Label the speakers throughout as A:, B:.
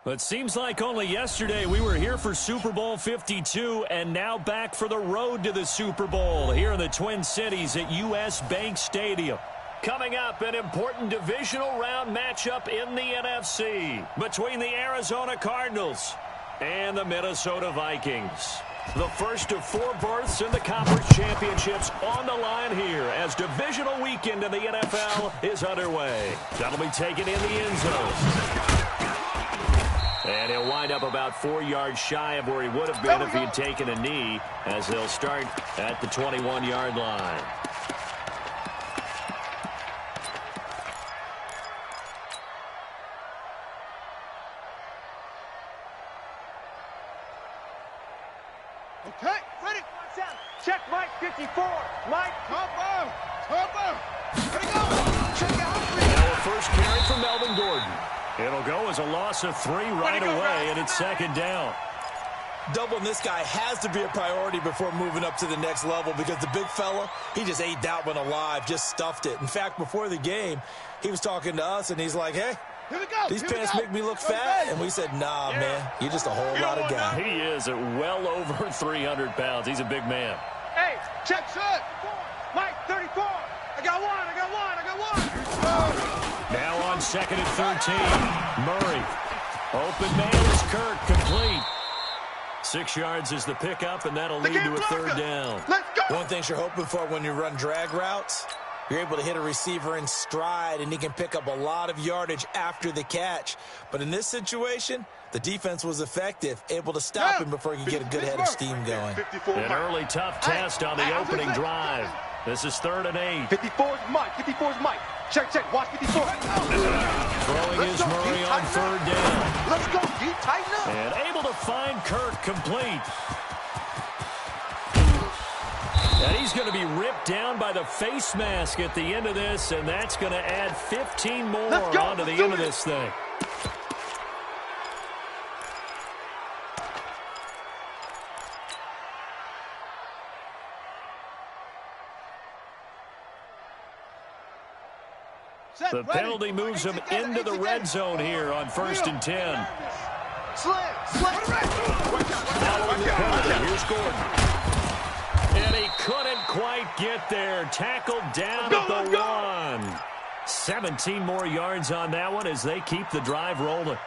A: It seems like only yesterday we were here for Super Bowl 52 and now back for the road to the Super Bowl here in the Twin Cities at U.S. Bank Stadium. Coming up, an important divisional round matchup in the NFC between the Arizona Cardinals and the Minnesota Vikings. The first of 4 berths in the conference championships on the line here as divisional weekend in the NFL is underway. That'll be taken in the end zone. And he'll wind up about 4 yards shy of where he would have been if he had taken a knee, as they'll start at the 21-yard line.
B: Okay, ready. Check Mike 54. Mike, combo. Ready, go. Check out.
A: Now a first carry from Melvin Gordon. It'll go as a loss of 3 right away, and it's second down.
C: Doubling this guy has to be a priority before moving up to the next level because the big fella, he just ate that one alive, just stuffed it. In fact, before the game, he was talking to us, and he's like, hey, these pants make me look fat. And we said, nah, man, you're just a whole lot of guy.
A: He is at well over 300 pounds. He's a big man.
B: Hey, check shot. Mike 34. I got one.
A: Now on 2nd and 13. Murray. Open man is Kirk, complete. 6 yards is the pickup, and that'll lead to a 3rd down.
B: Let's go.
C: One thing you're hoping for when you run drag routes, you're able to hit a receiver in stride, and he can pick up a lot of yardage after the catch. But in this situation, the defense was effective, able to stop him before he could get a good head of steam going.
A: An early tough test on the opening drive. This is 3rd and 8.
B: 54's Mike. Check. Watch 54.
A: Throwing is Murray on 3rd down.
B: Let's go. Deep, tighten up.
A: And able to find Kirk complete. And he's going to be ripped down by the face mask at the end of this, and that's going to add 15 more onto the end of this thing. The penalty moves him into the red zone here on 1st and 10. Following the penalty, here's Gordon. And he couldn't quite get there. Tackled down at the 1. 17 more yards on that one as they keep the drive rolling.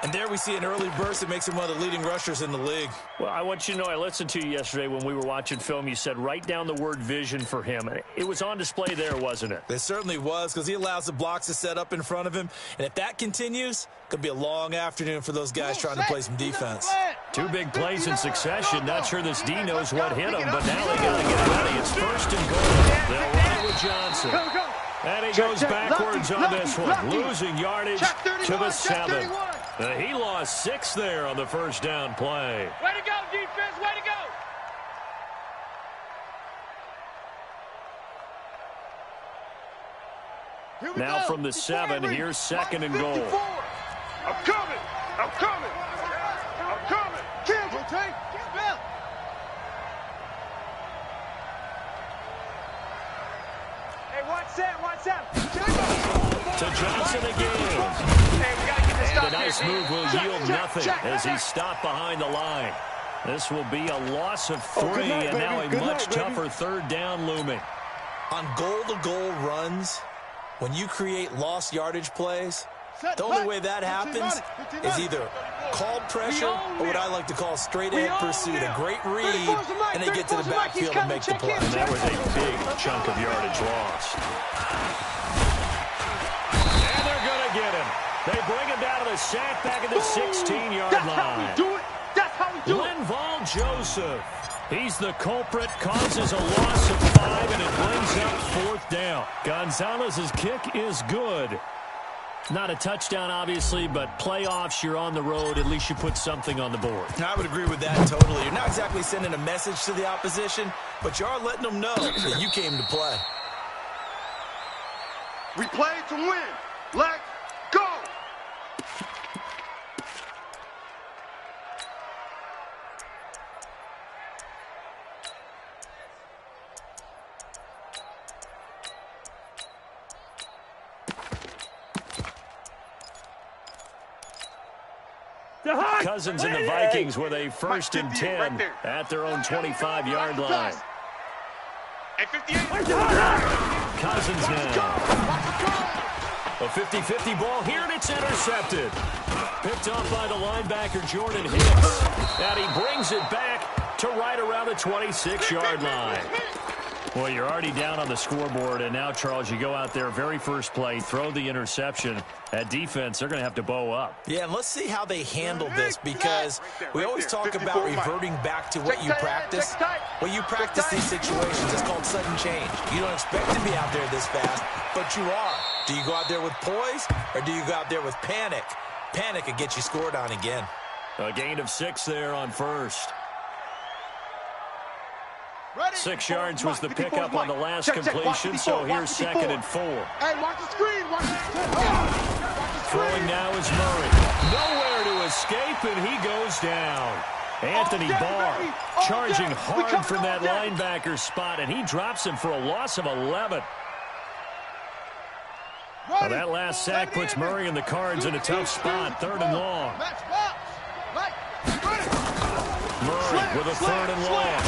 C: And there we see an early burst that makes him one of the leading rushers in the league.
A: Well, I want you to know, I listened to you yesterday when we were watching film. You said write down the word vision for him. It was on display there, wasn't it?
C: It certainly was, because he allows the blocks to set up in front of him. And if that continues, it could be a long afternoon for those guys trying to play some defense.
A: 2 big plays in succession. Not sure this D knows what hit him, but now they got to get ready. It's 1st and goal. They'll run it with Johnson. And he goes backwards on this one, losing yardage to the 7. He lost 6 there on the 1st down play.
B: Way to go, defense. Way to go.
A: Now from the 7, here's 2nd and goal.
B: I'm coming. Can't rotate. Bill. Hey, watch that.
A: To Johnson again.
B: Hey, we got to get this
A: And a nice move will yield nothing as he's stopped behind the line. This will be a loss of 3, and now a much tougher 3rd down looming.
C: On goal-to-goal runs, when you create lost yardage plays, the only way that happens is either called pressure or what I like to call straight-ahead pursuit, a great read, and they get to the backfield and make the play.
A: And that was a big chunk of yardage lost. And they're going to get him. They bring him down to the sack back at the 16-yard line.
B: That's how we do it.
A: Linval Joseph. He's the culprit, causes a loss of 5, and it brings up 4th down. Gonzalez's kick is good. Not a touchdown, obviously, but playoffs, you're on the road. At least you put something on the board.
C: I would agree with that totally. You're not exactly sending a message to the opposition, but you are letting them know that you came to play.
B: We play to win. Let's go.
A: Cousins and the Vikings with a 1st and 10 at their own 25-yard line. Cousins now. A 50-50 ball here, and it's intercepted. Picked off by the linebacker, Jordan Hicks. And he brings it back to right around the 26-yard line. Well, you're already down on the scoreboard, and now, Charles, you go out there, very first play, throw the interception. That defense, they're going to have to bow up.
C: Yeah, and let's see how they handle this, because we always talk about reverting back to what you practice. When you practice these situations, it's called sudden change. You don't expect to be out there this fast, but you are. Do you go out there with poise, or do you go out there with panic? Panic could get you scored on again.
A: A gain of 6 there on first. 6 yards was the pickup on the last completion, so here's 2nd and 4.
B: Hey, watch the screen. Watch the
A: Throwing now is Murray. Nowhere to escape, and he goes down. Anthony Barr charging hard from that linebacker spot, and he drops him for a loss of 11. Well, that last sack puts Murray and the Cards in a tough spot, 3rd and long. Murray with a 3rd and long.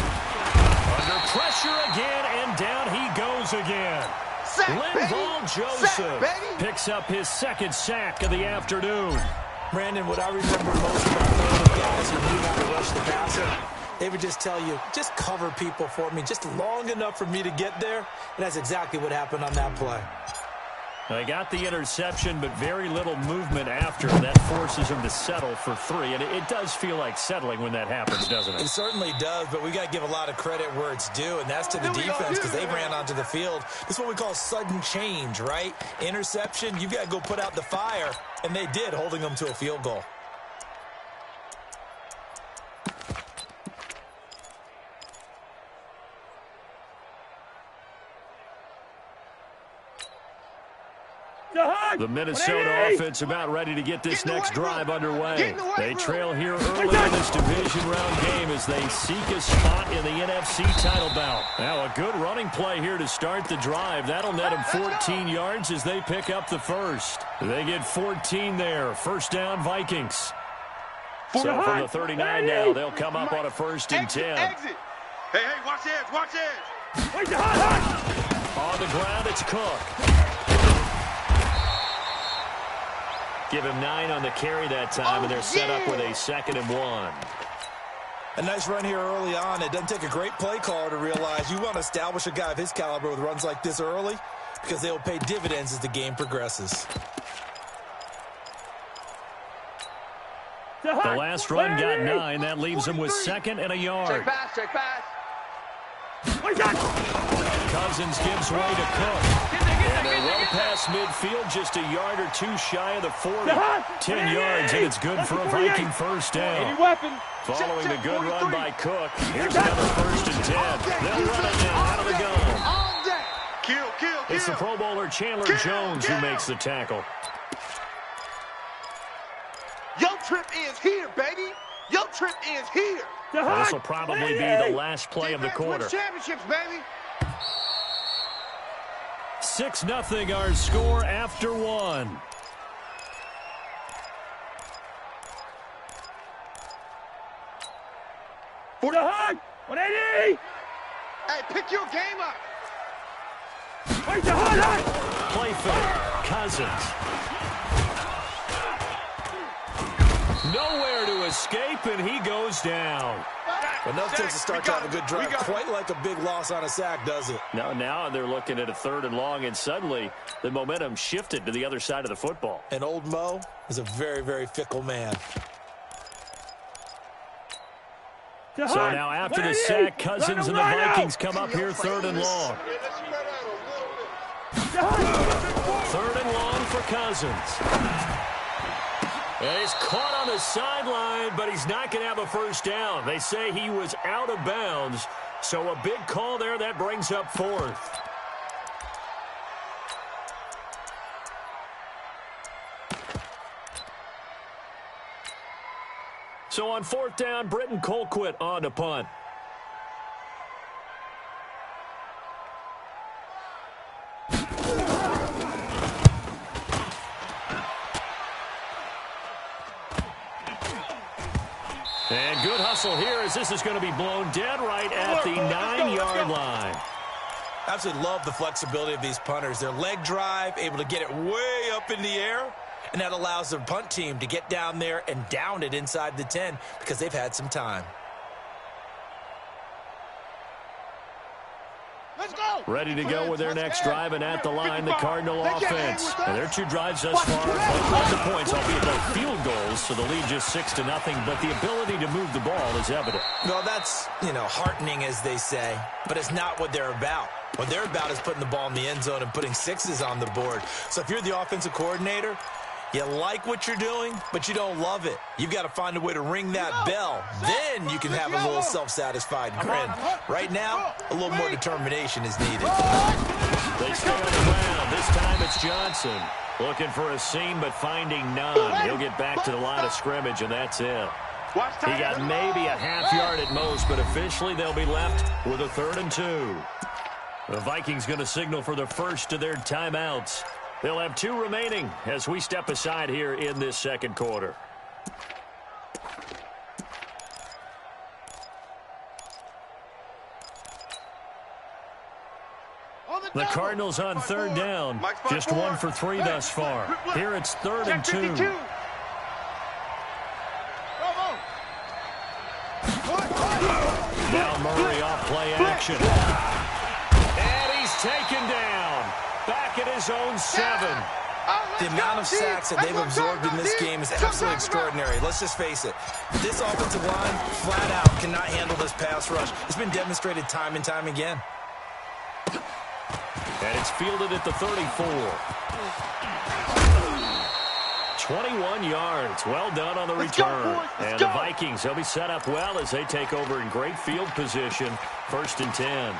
A: Under pressure again, and down he goes again. Linval Joseph picks up his 2nd sack of the afternoon.
C: Brandon, what I remember most about the guys who knew how to rush the passer, they would just tell you, just cover people for me, just long enough for me to get there. And that's exactly what happened on that play.
A: They got the interception, but very little movement after. That forces them to settle for 3. And it does feel like settling when that happens, doesn't it?
C: It certainly does, but we got to give a lot of credit where it's due, and that's to the defense, because they ran onto the field. This is what we call sudden change, right? Interception, you got to go put out the fire, and they did, holding them to a field goal.
A: The Minnesota offense about ready to get this next drive underway. They trail here early in this division round game as they seek a spot in the NFC title bout. Now a good running play here to start the drive. That'll net them 14 yards as they pick up the first. They get 14 there. 1st down, Vikings. So from the 39 now, they'll come up on a 1st and 10.
B: Hey, watch edge, watch edge.
A: On the ground, it's Cook. Give him 9 on the carry that time, and they're set up with a 2nd and 1.
C: A nice run here early on. It doesn't take a great play caller to realize you want to establish a guy of his caliber with runs like this early, because they will pay dividends as the game progresses.
A: The last run got 9. That leaves him with 2nd and a yard.
B: Check pass.
A: Cousins gives way to Cook. And they're well past midfield, just a yard or 2 shy of the 40. 10 yards, and it's good for a Viking 1st down. Following the good run by Cook, here's another 1st and 10. They'll run it now out of the gun.
B: Kill.
A: It's the Pro Bowler Chandler Jones who makes the tackle.
B: Your trip is here, baby. Your trip is here.
A: This will probably be the last play of the quarter.
B: Championships, baby.
A: 6-0 our score after 1.
B: For the hug. 180. Hey, pick your game up.
A: Play fake. Cousins. Nowhere to escape, and he goes down.
C: Enough takes to start to have a good drive. Quite like a big loss on a sack, does it?
A: Now they're looking at a 3rd and long, and suddenly the momentum shifted to the other side of the football.
C: And old Mo is a very, very fickle man.
A: So now after the sack, Cousins and the Vikings come up here 3rd and long. 3rd and long for Cousins. And he's caught on the sideline, but he's not going to have a 1st down. They say he was out of bounds, so a big call there that brings up 4th. So on 4th down, Britton Colquitt on to punt. tussle here as this is going to be blown dead right at the 9-yard line.
C: Absolutely love the flexibility of these punters. Their leg drive, able to get it way up in the air, and that allows the punt team to get down there and down it inside the 10 because they've had some time.
A: Ready to go with their next drive, and at the line, the Cardinal offense. And their 2 drives thus far, lots of points, albeit both field goals, so the lead just 6-0, but the ability to move the ball is evident.
C: Well, that's, heartening, as they say, but it's not what they're about. What they're about is putting the ball in the end zone and putting 6s on the board. So if you're the offensive coordinator, you like what you're doing, but you don't love it. You've got to find a way to ring that bell. Then you can have a little self-satisfied grin. Right now, a little more determination is needed.
A: They stay on the ground. This time it's Johnson. Looking for a seam, but finding none. He'll get back to the line of scrimmage, and that's it. He got maybe a half yard at most, but officially they'll be left with a 3rd and 2. The Vikings going to signal for the first of their timeouts. They'll have 2 remaining as we step aside here in this second quarter. The Cardinals on 3rd down. Just 1 for 3 thus far. Here it's 3rd and 2. Now Murray off play action. And he's taken down. Back at his own 7.
C: The amount of sacks that they've absorbed in this game is absolutely extraordinary. Let's just face it. This offensive line, flat out, cannot handle this pass rush. It's been demonstrated time and time again.
A: And it's fielded at the 34. 21 yards. Well done on the return. And the Vikings, they'll be set up well as they take over in great field position. 1st and 10.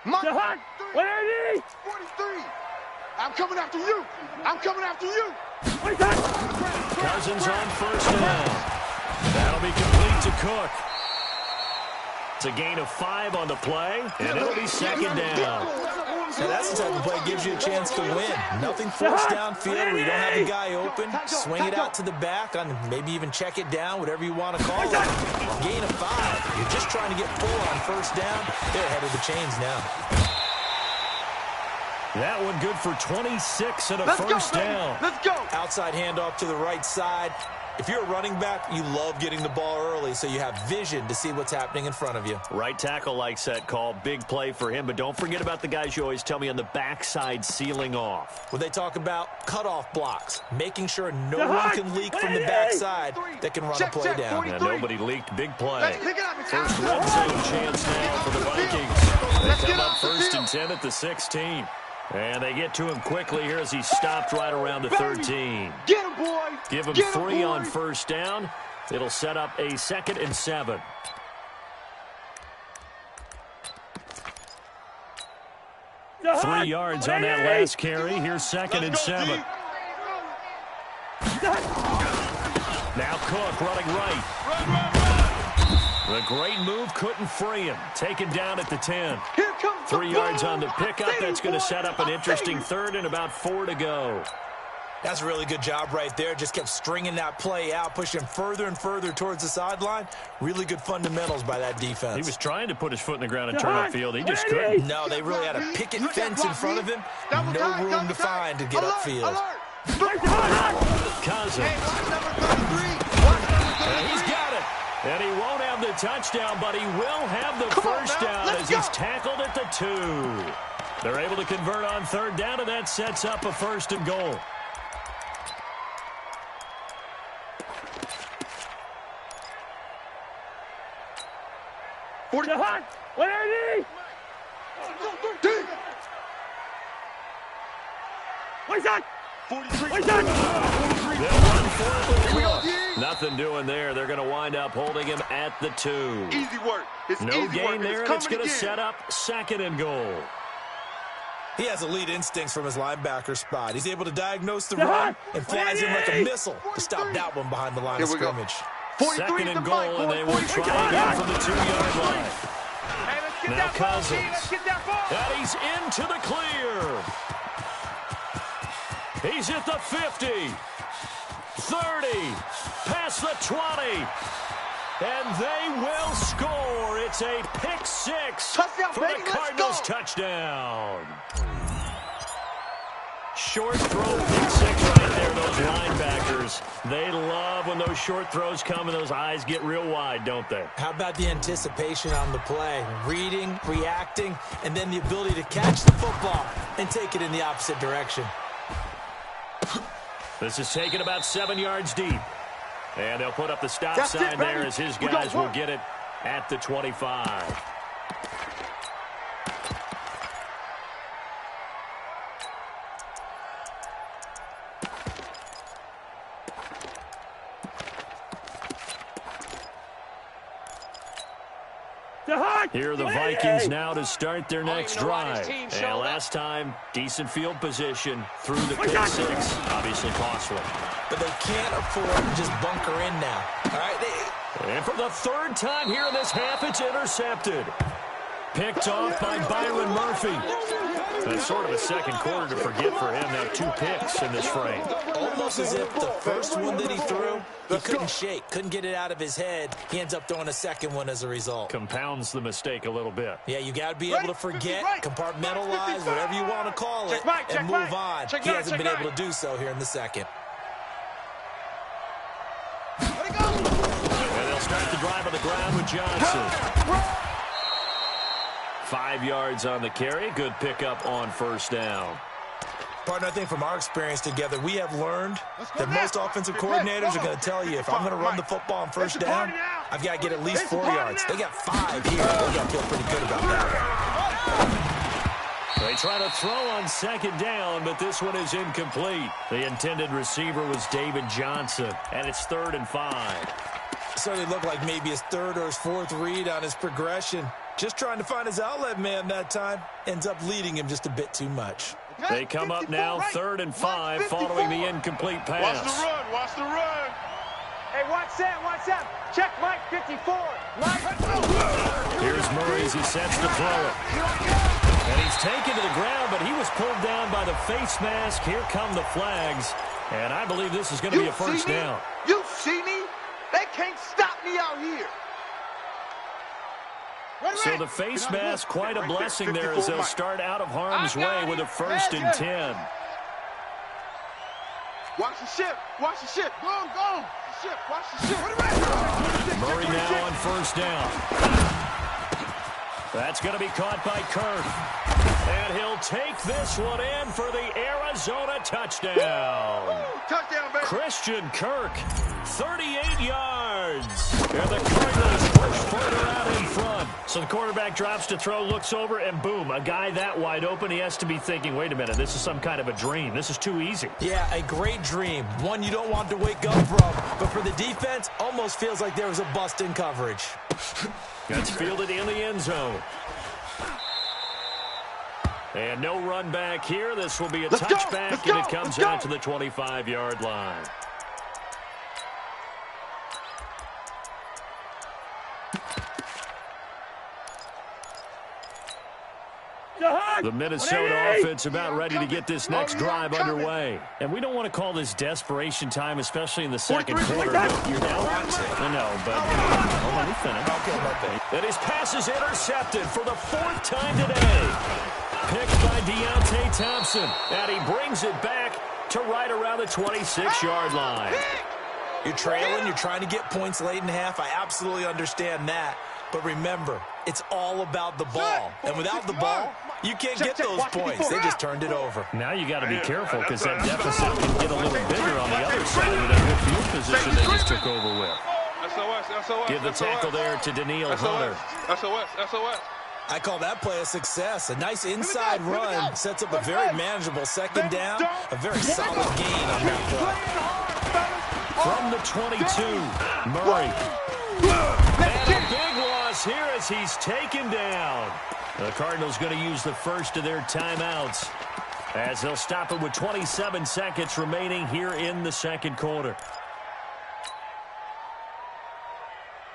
B: $180. 43. I'm coming after you. I'm coming after you.
A: Cousins on 1st down. That'll be complete to Cook. It's a gain of 5 on the play, and it'll be 2nd down.
C: Now that's the type of play that gives you a chance to win. Nothing forced downfield where you don't have a guy open. Swing it out to the back, on maybe even check it down, whatever you want to call it. Gain of 5. You're just trying to get full on 1st down. They're ahead of the chains now.
A: That one good for 26 and a 1st down.
B: Let's go.
C: Outside handoff to the right side. If you're a running back, you love getting the ball early so you have vision to see what's happening in front of you.
A: Right tackle likes that call. Big play for him, but don't forget about the guys you always tell me on the backside sealing off.
C: When they talk about cutoff blocks, making sure no one can leak from the backside that can run a play down.
A: Yeah, nobody leaked. Big play. First red zone chance now for the Vikings. They come up 1st and 10 at the 16. And they get to him quickly here as he stopped right around the 13.
B: Get him, boy.
A: Give him 3 on 1st down. It'll set up a 2nd and 7. Three yards on that last carry. Here's 2nd and 7. Now Cook running right. The great move couldn't free him. Taken down at the 10. 3 yards on the pickup. That's going to set up an interesting 3rd and about 4 to go.
C: That's a really good job right there. Just kept stringing that play out, pushing further and further towards the sideline. Really good fundamentals by that defense.
A: He was trying to put his foot in the ground and turn upfield. He just couldn't.
C: No, they really had a picket fence in front of him. No room to find to get upfield.
A: Cousins. And he's got it. And he won't have the touchdown, but he will have the 1st down as he's tackled at the 2. They're able to convert on 3rd down, and that sets up a 1st and goal.
B: What's that? 43.
A: They'll run forward with nothing doing there. They're going to wind up holding him at the 2.
B: Easy work.
A: No gain there, and it's going to set up 2nd and goal.
C: He has elite instincts from his linebacker spot. He's able to diagnose the run and flies in like a missile to stop that one behind the line of scrimmage.
A: 2nd and goal, and they will try again from the 2-yard line. Now Cousins. And he's into the clear. He's at the 50, 30, past the 20. And they will score. It's a pick six
B: Touchdown,
A: for
B: baby,
A: the
B: let's
A: Cardinals.
B: go.
A: Touchdown. Short throw, pick six right there. Those linebackers, they love when those short throws come and those eyes get real wide, don't they?
C: How about the anticipation on the play? Reading, reacting, and then the ability to catch the football and take it in the opposite direction.
A: This is taken about 7 yards deep. And they'll put up the stop sign there as his guys will get it at the 25. Here are the Vikings now to start their next drive. And last time, decent field position through the pick six. Obviously costly.
C: But they can't afford to just bunker in now. All right,
A: and for the third time here in this half, it's intercepted. Picked off by Byron Murphy. That's sort of a second quarter to forget for him. Now 2 picks in this frame.
C: Almost as if the first one that he threw, he couldn't shake, couldn't get it out of his head. He ends up throwing a second one as a result.
A: Compounds the mistake a little bit.
C: Yeah, you got to be able to forget, compartmentalize, whatever you want to call it, and move on. He hasn't been able to do so here in the second.
A: And they'll start the drive on the ground with Johnson. 5 yards on the carry. Good pickup on first down.
C: Partner, I think from our experience together, we have learned that most offensive coordinators are going to tell you, if I'm going to run the football on first down, I've got to get at least 4 yards. They got 5 here. They got to feel pretty good about that.
A: They try to throw on second down, but this one is incomplete. The intended receiver was David Johnson, and it's 3rd and 5.
C: Certainly looked like maybe his 3rd or his 4th read on his progression. Just trying to find his outlet man that time. Ends up leading him just a bit too much.
A: They come up now 3rd and 5 following the incomplete pass.
B: Watch the run. Watch the run.
D: Hey, watch that. Check Mike 54. Mike.
A: Here's Murray as he sets to throw it. And he's taken to the ground, but he was pulled down by the face mask. Here come the flags. And I believe this is going to be a first down.
B: You see me? They can't stop me out here.
A: So the face mask, quite a blessing there as they'll start out of harm's way with a 1st and 10.
B: Watch the ship. Watch the ship. Go. Ship. Watch the ship.
A: Murray now on first down. That's going to be caught by Kirk. And he'll take this one in for the Arizona touchdown.
B: Touchdown, baby.
A: Christian Kirk, 38 yards. And the Cardinals push further out in front. So the quarterback drops to throw, looks over, and boom, a guy that wide open, he has to be thinking, wait a minute, this is some kind of a dream. This is too easy.
C: Yeah, a great dream. One you don't want to wake up from. But for the defense, almost feels like there was a bust in coverage.
A: That's fielded in the end zone. And no run back here. This will be a touchback, and it comes out to the 25-yard line. The Minnesota offense about ready to get this next drive underway. And we don't want to call this desperation time, especially in the second quarter. You're down. No, but let me finish. And his pass is intercepted for the 4th time today. Picked by Deontay Thompson. And he brings it back to right around the 26-yard line.
C: You're trailing. You're trying to get points late in half. I absolutely understand that. But remember, it's all about the ball. And without the ball, you can't get those points. They just turned it over.
A: Now you got to be careful because that deficit can get a little bigger on the other side with that good field position they just took over with.
B: SOS.
A: Give the tackle there to Daniil Hunter.
B: SOS.
C: I call that play a success. A nice inside run sets up a very manageable second down. A very solid gain on that play.
A: From the 22, Murray. And a big loss here as he's taken down. The Cardinals going to use the first of their timeouts as they'll stop it with 27 seconds remaining here in the second quarter.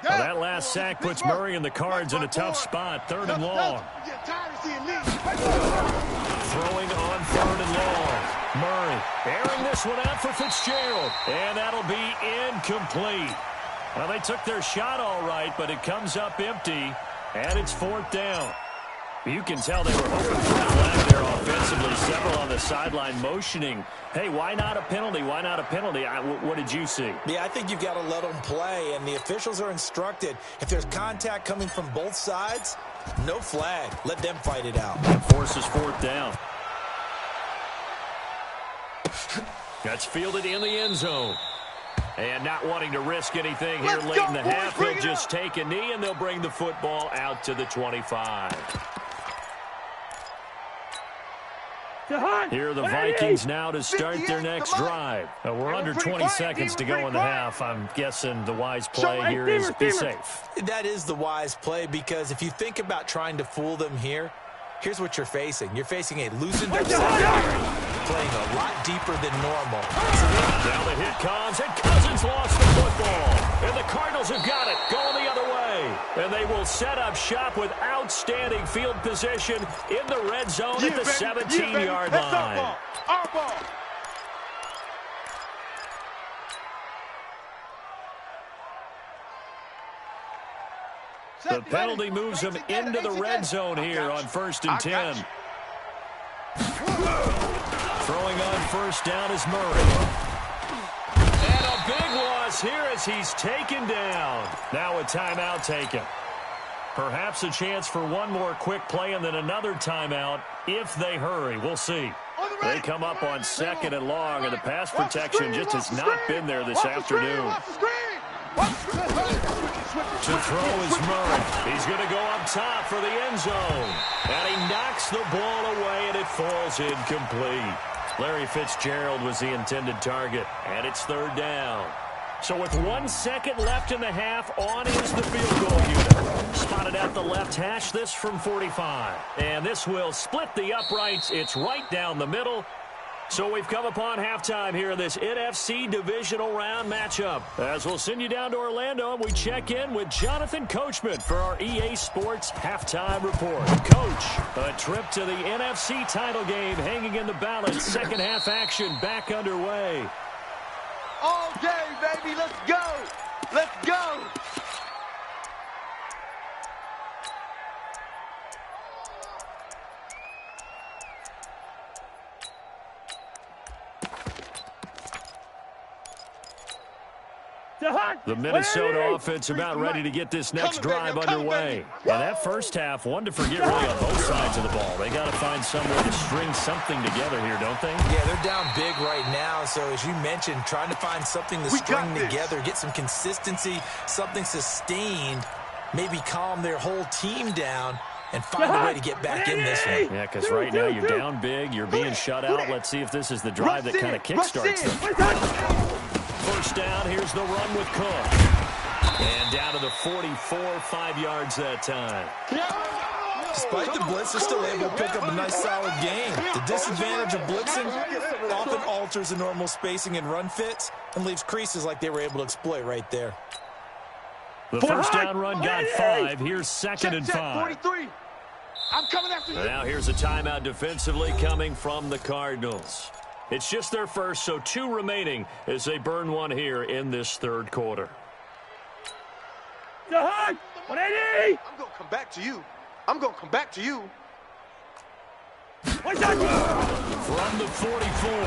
A: Well, that last sack puts Murray and the Cards in a tough spot. 3rd and long. Throwing on 3rd and long. Murray airing this one out for Fitzgerald. And that'll be incomplete. Well, they took their shot all right, but it comes up empty, and it's 4th down. You can tell they were hoping for a flag there offensively. Several on the sideline motioning, hey, why not a penalty? Why not a penalty? What did you see?
C: Yeah, I think you've got to let them play, and the officials are instructed. If there's contact coming from both sides, no flag. Let them fight it out.
A: Forces 4th down. That's fielded in the end zone. And not wanting to risk anything here late in the half, he'll just take a knee, and they'll bring the football out to the 25. Here are the Vikings now to start their next drive. We're under 20 seconds to go in the half. I'm guessing the wise play here is be safe.
C: That is the wise play, because if you think about trying to fool them here, here's what you're facing. You're facing a loosened up secondary, playing a lot deeper than normal.
A: Now the hit comes, and Cousins lost the football. And the Cardinals have got it, going the other way. And they will set up shop with outstanding field position in the red zone at the 17-yard line.
B: Our ball.
A: The penalty moves them into the red zone here on 1st and 10. Throwing on 1st down is Murray. And a big loss here as he's taken down. Now a timeout taken. Perhaps a chance for one more quick play and then another timeout if they hurry. We'll see. They come up on 2nd and long, and the pass protection just has not been there this afternoon. To throw is Murray. He's going to go up top for the end zone. And he knocks the ball away, and it falls incomplete. Larry Fitzgerald was the intended target, and it's 3rd down. So with 1 second left in the half, on is the field goal unit. Spotted at the left hash, this from 45. And this will split the uprights. It's right down the middle. So we've come upon halftime here in this NFC Divisional Round matchup. As we'll send you down to Orlando, and we check in with Jonathan Coachman for our EA Sports Halftime Report. Coach, a trip to the NFC title game hanging in the balance. Second half action back underway.
B: All day, baby. Let's go. Let's go.
A: The Minnesota offense about ready to get this next drive underway. And that first half, one to forget really on both sides of the ball. They got to find some way to string something together here, don't they?
C: Yeah, they're down big right now. So as you mentioned, trying to find something to string together, get some consistency, something sustained, maybe calm their whole team down and find a way to get back in this one.
A: Yeah, because right now you're down big, you're being shut out. Let's see if this is the drive that kind of kickstarts them. First down, here's the run with Cook. And down to the 44, 5 yards that time.
C: Despite the blitz, they're still able to pick up a nice solid gain. The disadvantage of blitzing often alters the normal spacing and run fits and leaves creases like they were able to exploit right there.
A: The first down run got 5. Here's 2nd and 5.
B: 43. I'm coming after you.
A: Now here's a timeout defensively coming from the Cardinals. It's just their first, so 2 remaining as they burn one here in this 3rd quarter.
B: 180. I'm going to come back to you. I'm going to come back to you.
A: From the 44,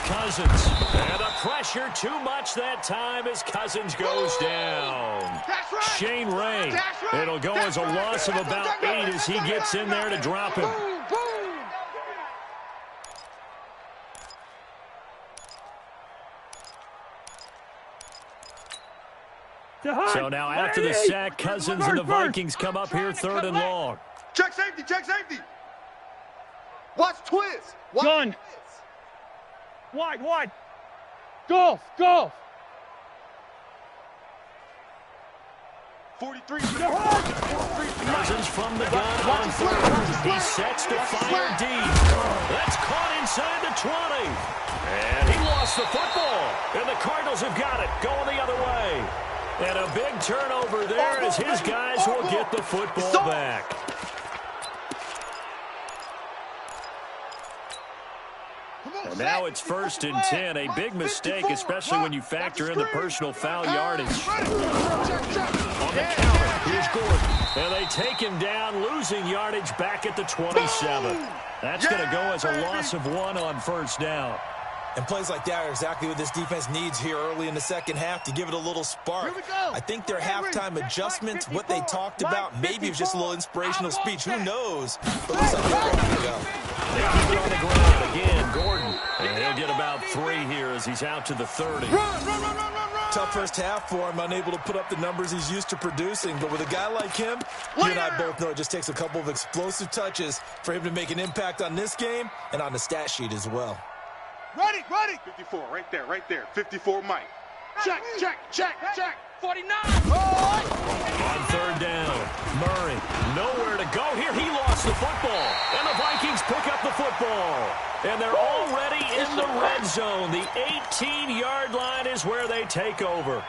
A: Cousins. And the pressure too much that time as Cousins goes down.
B: Right.
A: Shane Ray. Right. It'll go as a loss of about 8 as he gets in there to drop him.
B: Boom, boom.
A: So now after the sack, Cousins and the Vikings come up here 3rd and long.
B: Check safety, check safety. Watch twist.
D: Gun. Wide. Golf.
B: 43.
A: Cousins from the gun on 3rd. He sets to fire deep. That's caught inside the 20. And he lost the football. And the Cardinals have got it, going the other way. And a big turnover there as his guys will get the football back. Now it's 1st and 10. A big mistake, especially when you factor in the personal foul yardage. On the counter, here's Gordon. And they take him down, losing yardage back at the 27. That's going to go as a loss of 1 on 1st down.
C: And plays like that are exactly what this defense needs here early in the second half to give it a little spark. I think their halftime adjustments, what they talked about, maybe it was just a little inspirational speech. Who knows? But it looks like they're ready to go.
A: They keep it on the ground again, Gordon. And he'll get about 3 here as he's out to the 30.
C: Tough first half for him, unable to put up the numbers he's used to producing. But with a guy like him, you and I both know it just takes a couple of explosive touches for him to make an impact on this game and on the stat sheet as well.
B: Ready. 54, right there. 54, Mike. Check. 49.
A: On 3rd down, Murray, nowhere to go here. He lost the football, and the Vikings pick up the football. And they're already in the red zone. The 18-yard line is where they take over.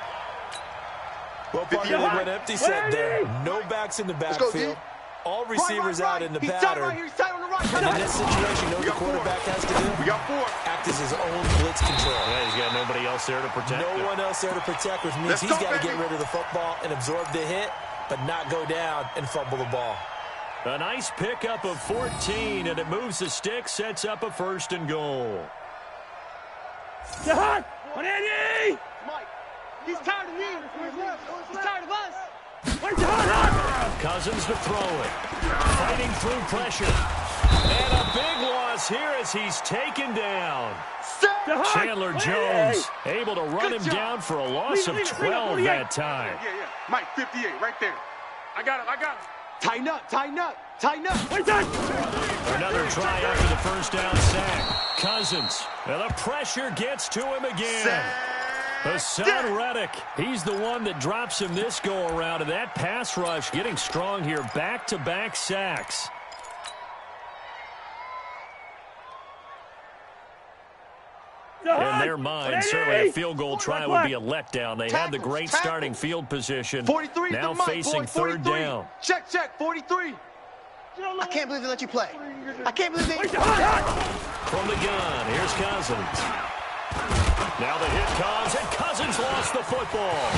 C: Well, partner, they went empty set there. No backs in the backfield. All receivers out in the pattern. And in this situation, you know what the quarterback has to do?
B: We got 4.
C: Act as his own blitz control.
A: Yeah, he's got nobody else there to protect him.
C: No one else there to protect, which means he's got to get rid of the football and absorb the hit, but not go down and fumble the ball.
A: A nice pickup of 14, and it moves the stick, sets up a 1st and goal.
D: Jahan! 180! Mike, he's tired of me. He's tired of us.
A: Cousins to throw it. Fighting through pressure. And a big loss here as he's taken down. Chandler Jones able to run him down for a loss of 12 that time.
B: Yeah. Mike, 58, right there. I got him.
D: Tighten up.
A: Another try after the 1st down sack. Cousins. And the pressure gets to him again. Hassan Reddick, he's the one that drops him this go-around, and that pass rush getting strong here. Back-to-back sacks. In their mind, certainly a field goal try would be a letdown. They had the great starting field position.
D: 43
A: now facing 3rd down.
D: Check, 43.
E: I can't believe they let you play. I can't believe they...
A: From the gun, here's Cousins. Now the hit comes, and Cousins lost the football.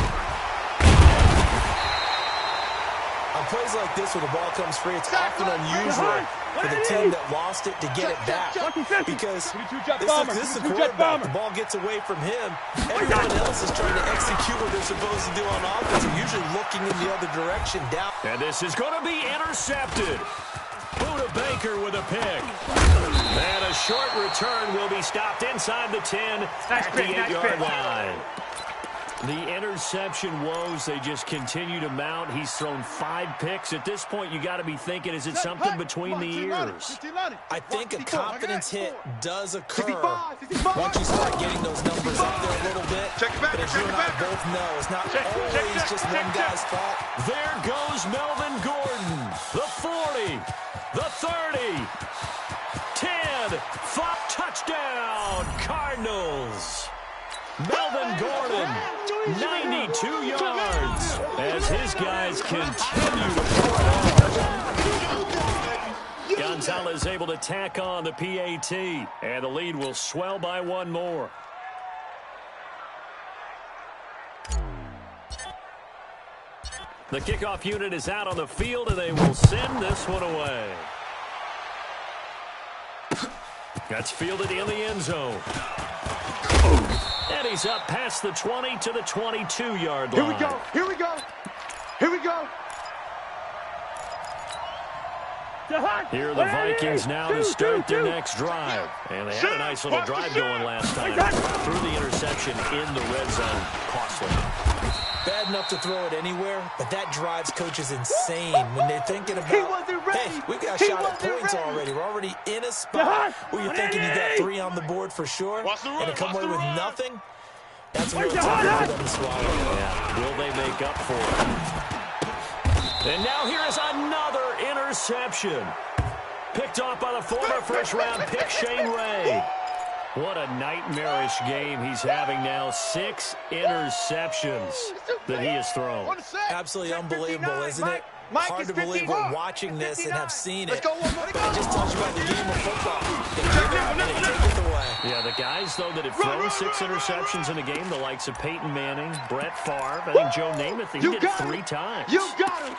C: On plays like this where the ball comes free, it's often unusual for the team that lost it to get it back. Because this is the quarterback. The ball gets away from him. Everyone else is trying to execute what they're supposed to do on offense. They're usually looking in the other direction down.
A: And this is going to be intercepted. Buda Baker with a pick. And a short return will be stopped inside the 10 at the 8-yard line. The interception woes, they just continue to mount. He's thrown 5 picks. At this point, you got to be thinking, is it something between the ears?
C: I think a confidence hit does occur once you start getting those numbers up there a little bit. But as you and I both know, it's not always just one guy's fault.
A: There goes Melvin Gordon. The 40, the 30, 10, 5, touchdown, Cardinals. Melvin Gordon, 92 yards, as his guys continue to pour on. Gonzalez able to tack on the PAT, and the lead will swell by 1 more. The kickoff unit is out on the field, and they will send this one away. That's fielded in the end zone. And he's up past the 20 to the 22-yard line.
D: Here we go.
A: Here are the Vikings now to start their next drive. And they had a nice little drive going last time. Threw the interception in the red zone. Costly.
C: Bad enough to throw it anywhere, but that drives coaches insane when they're thinking about, hey, we got a shot at points already. We're already in a spot where you're thinking you got 3 on the board for sure, and to come away with nothing, that's a real tough for them to swallow.
A: Yeah. Will they make up for it? And now here is another interception. Picked off by the former first-round pick, Shane Ray. What a nightmarish game he's having now. 6 interceptions that he has thrown.
C: Absolutely unbelievable, isn't it? Hard to believe we're watching this and have seen it. But it just tells you about the game of football. They give it and they take it away.
A: Yeah, the guys, though, that have thrown 6 interceptions in a game, the likes of Peyton Manning, Brett Favre, I think Joe Namath, he did it 3 times.
B: You got him.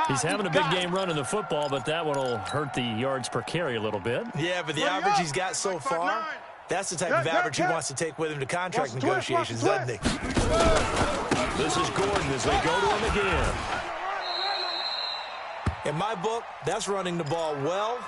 A: He's having a big game running the football, but that one will hurt the yards per carry a little bit.
C: Yeah, but the average he's got so far, that's the type of average he wants to take with him to contract negotiations, doesn't he?
A: This is Gordon as they go to him again.
C: In my book, that's running the ball well,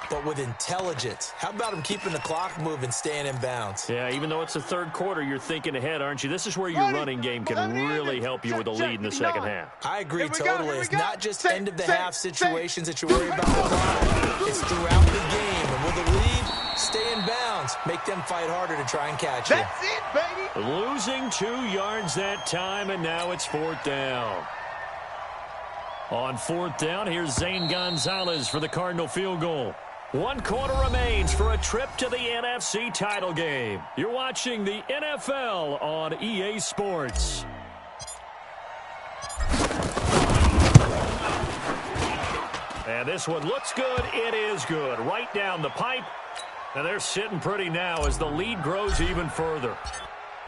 C: but with intelligence. How about him keeping the clock moving, staying in bounds?
A: Yeah, even though it's the third quarter, you're thinking ahead, aren't you? This is where your running game can really help you with a lead in the second half.
C: I agree totally. It's not just end-of-the-half situations that you worry about the clock. It's throughout the game. And with a lead, stay in bounds. Make them fight harder to try and catch you.
B: That's it, baby.
A: Losing 2 yards that time, and now it's 4th down. On 4th down, here's Zane Gonzalez for the Cardinal field goal. 1 quarter remains for a trip to the NFC title game. You're watching the NFL on EA Sports. And this one looks good. It is good. Right down the pipe. And they're sitting pretty now as the lead grows even further.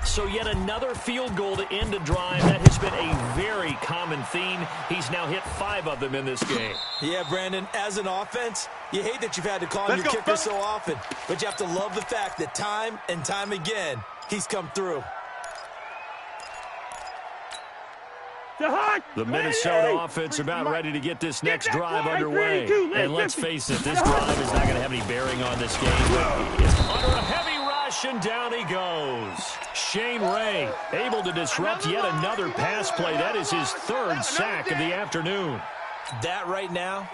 A: So yet another field goal to end a drive. That has been a very common theme. He's now hit 5 of them in this game.
C: Yeah, Brandon, as an offense, you hate that you've had to call your kicker so often, but you have to love the fact that time and time again, he's come through.
A: The Minnesota offense about ready to get this next drive underway. And let's face it, this drive is not going to have any bearing on this game. It's under a heavy rush, and down he goes. Shane Ray able to disrupt yet another pass play. That is his 3rd sack of the afternoon.
C: That right now,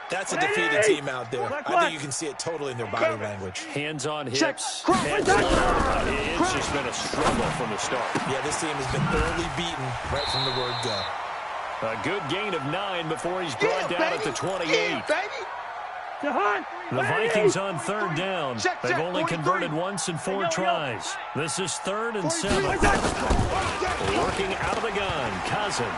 C: that's a defeated team out there. I think you can see it totally in their body language.
A: Hands on hips. It's just been a struggle from the start.
C: Yeah, this team has been thoroughly beaten right from the word go.
A: A good gain of 9 before he's brought down at the 28. The Vikings on 3rd down. They've only converted once in 4 tries. This is 3rd and 7. Working out of the gun, Cousins.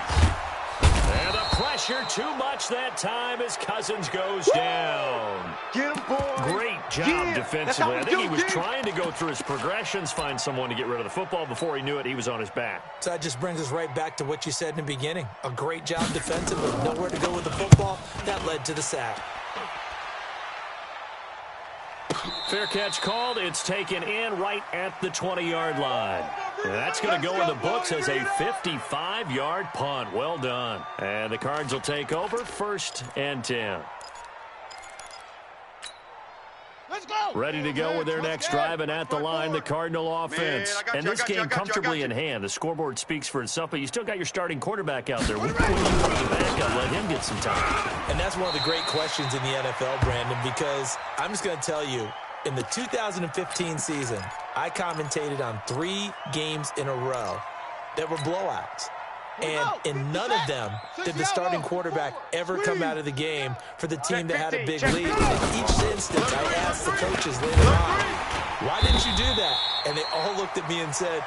A: And the pressure too much that time as Cousins goes down.
B: Get him, boy.
A: Great job defensively. I think he was trying to go through his progressions, find someone to get rid of the football. Before he knew it, he was on his back.
C: So that just brings us right back to what you said in the beginning. A great job defensively. Nowhere to go with the football. That led to the sack.
A: Fair catch called. It's taken in right at the 20-yard line. That's going to go in the books as a 55-yard punt. Well done. And the Cards will take over 1st and 10.
B: Let's go.
A: Ready to go with their next drive, and at the line, the Cardinal offense. And this game comfortably in hand. The scoreboard speaks for itself, but you still got your starting quarterback out there. When you put the backup, let him get some time.
C: And that's one of the great questions in the NFL, Brandon, because I'm just going to tell you, in the 2015 season, I commentated on 3 games in a row that were blowouts. And in none of them did the starting quarterback ever come out of the game for the team that had a big lead. And in each instance, I asked the coaches later on, why didn't you do that? And they all looked at me and said,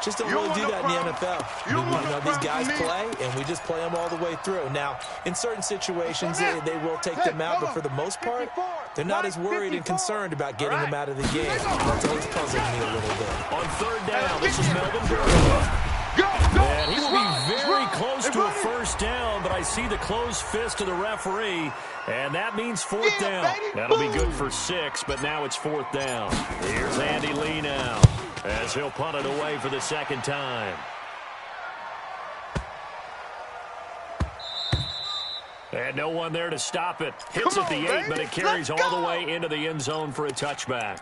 C: just don't really do that in the NFL. You know, these guys play, and we just play them all the way through. Now, in certain situations, they will take them out, but for the most part, they're not as worried and concerned about getting them out of the game. That's always puzzled me a little bit.
A: On 3rd down, this is Melvin Gordon. And he will be very close to a 1st down, but I see the closed fist of the referee, and that means 4th down. That'll be good for 6, but now it's 4th down. Here's Andy Lee now, as he'll punt it away for the 2nd time. And no one there to stop it. Hits at the 8, but it carries all the way into the end zone for a touchback.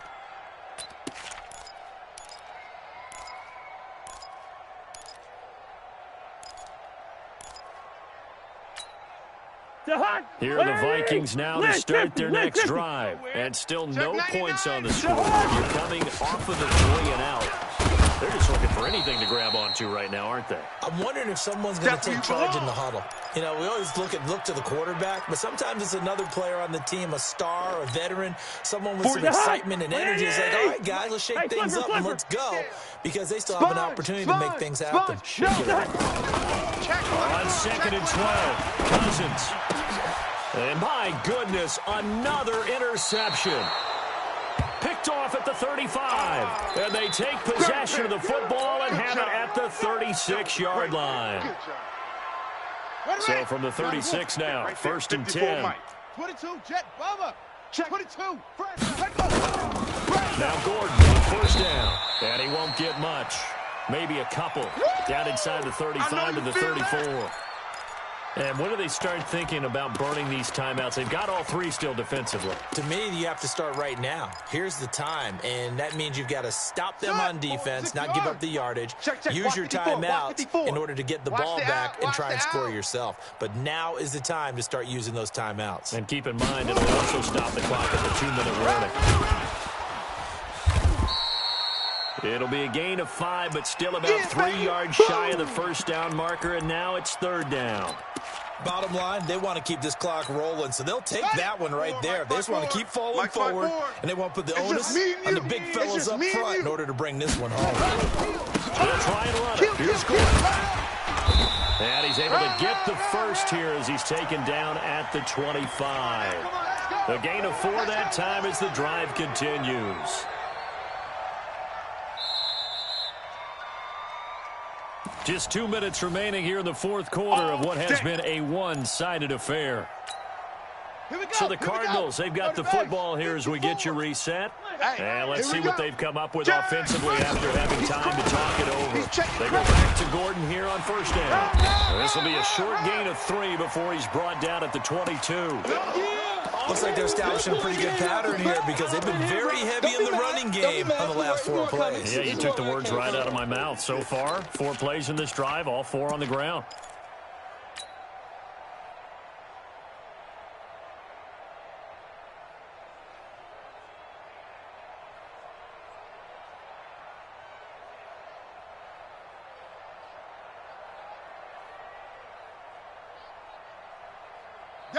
A: Here are the Vikings now to start their next drive. And still no points on the score. You're coming off of the 3 and out. They're just looking for anything to grab onto right now, aren't they?
C: I'm wondering if someone's going to take charge in the huddle. You know, we always look to the quarterback, but sometimes it's another player on the team, a star, a veteran, someone with some excitement and energy. It's like, all right, guys, let's shake things up and let's go, because they still have an opportunity to make things happen.
A: On 2nd and 12, Cousins. And my goodness, another interception. Picked off at the 35. And they take possession of the football and have it at the 36-yard line. So from the 36 now, 1st and 10.
B: 22, Jet, Bubba. 22,
A: Now Gordon on 1st down. And he won't get much. Maybe a couple. Down inside the 35 to the 34. And when do they start thinking about burning these timeouts? They've got all 3 still defensively.
C: To me, you have to start right now. Here's the time, and that means you've got to stop them on defense, not give up the yardage. Use your timeouts in order to get the ball back and try and score yourself. But now is the time to start using those timeouts.
A: And keep in mind, it'll also stop the clock at the 2-minute warning. It'll be a gain of 5, but still about 3 yards shy of the 1st down marker, and now it's 3rd down.
C: Bottom line, they want to keep this clock rolling, so they'll take that one right there. They just want to keep falling forward, and they want to put the onus on the big fellas up front in order to bring this one home.
A: They'll try and run it. Here's Gordon. And he's able to get the first here as he's taken down at the 25. A gain of 4 that time as the drive continues. Just 2 minutes remaining here in the 4th quarter of what has been a one-sided affair. So the Cardinals, they've got the football here as we get you reset. And let's see what they've come up with offensively after having time to talk it over. They go back to Gordon here on 1st down. This will be a short gain of 3 before he's brought down at the 22.
C: Looks like they're establishing a pretty good pattern here because they've been very heavy in the running game on the last 4 plays.
A: Yeah, you took the words right out of my mouth. So far, 4 plays in this drive, all 4 on the ground.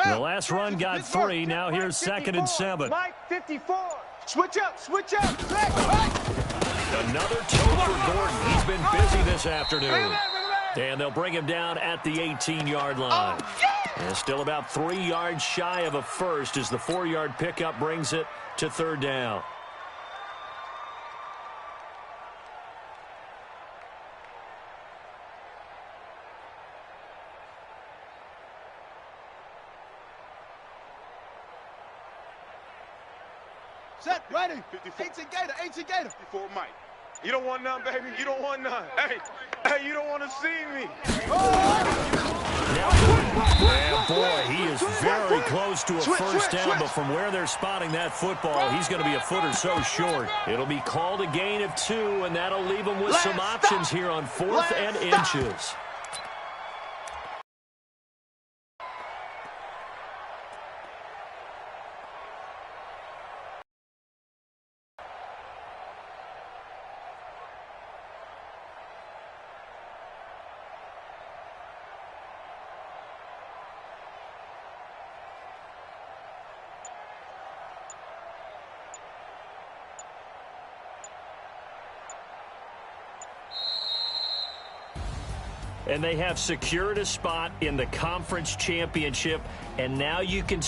A: The last run got 3. Now here's 2nd and 7.
D: Mike 54. Switch up.
A: Another toe for Gordon. He's been busy this afternoon. And they'll bring him down at the 18-yard line. And still about 3 yards shy of a first as the 4-yard pickup brings it to 3rd down.
B: Set, ready. 18 Gator. 54 Mike. You don't want none, baby. You don't want none. Hey, you don't want to see me.
A: And boy, he is very close to a first down, but from where they're spotting that football, he's going to be a foot or so short. It'll be called a gain of 2, and that'll leave him with some options here on 4th and inches. And they have secured a spot in the conference championship, and now you can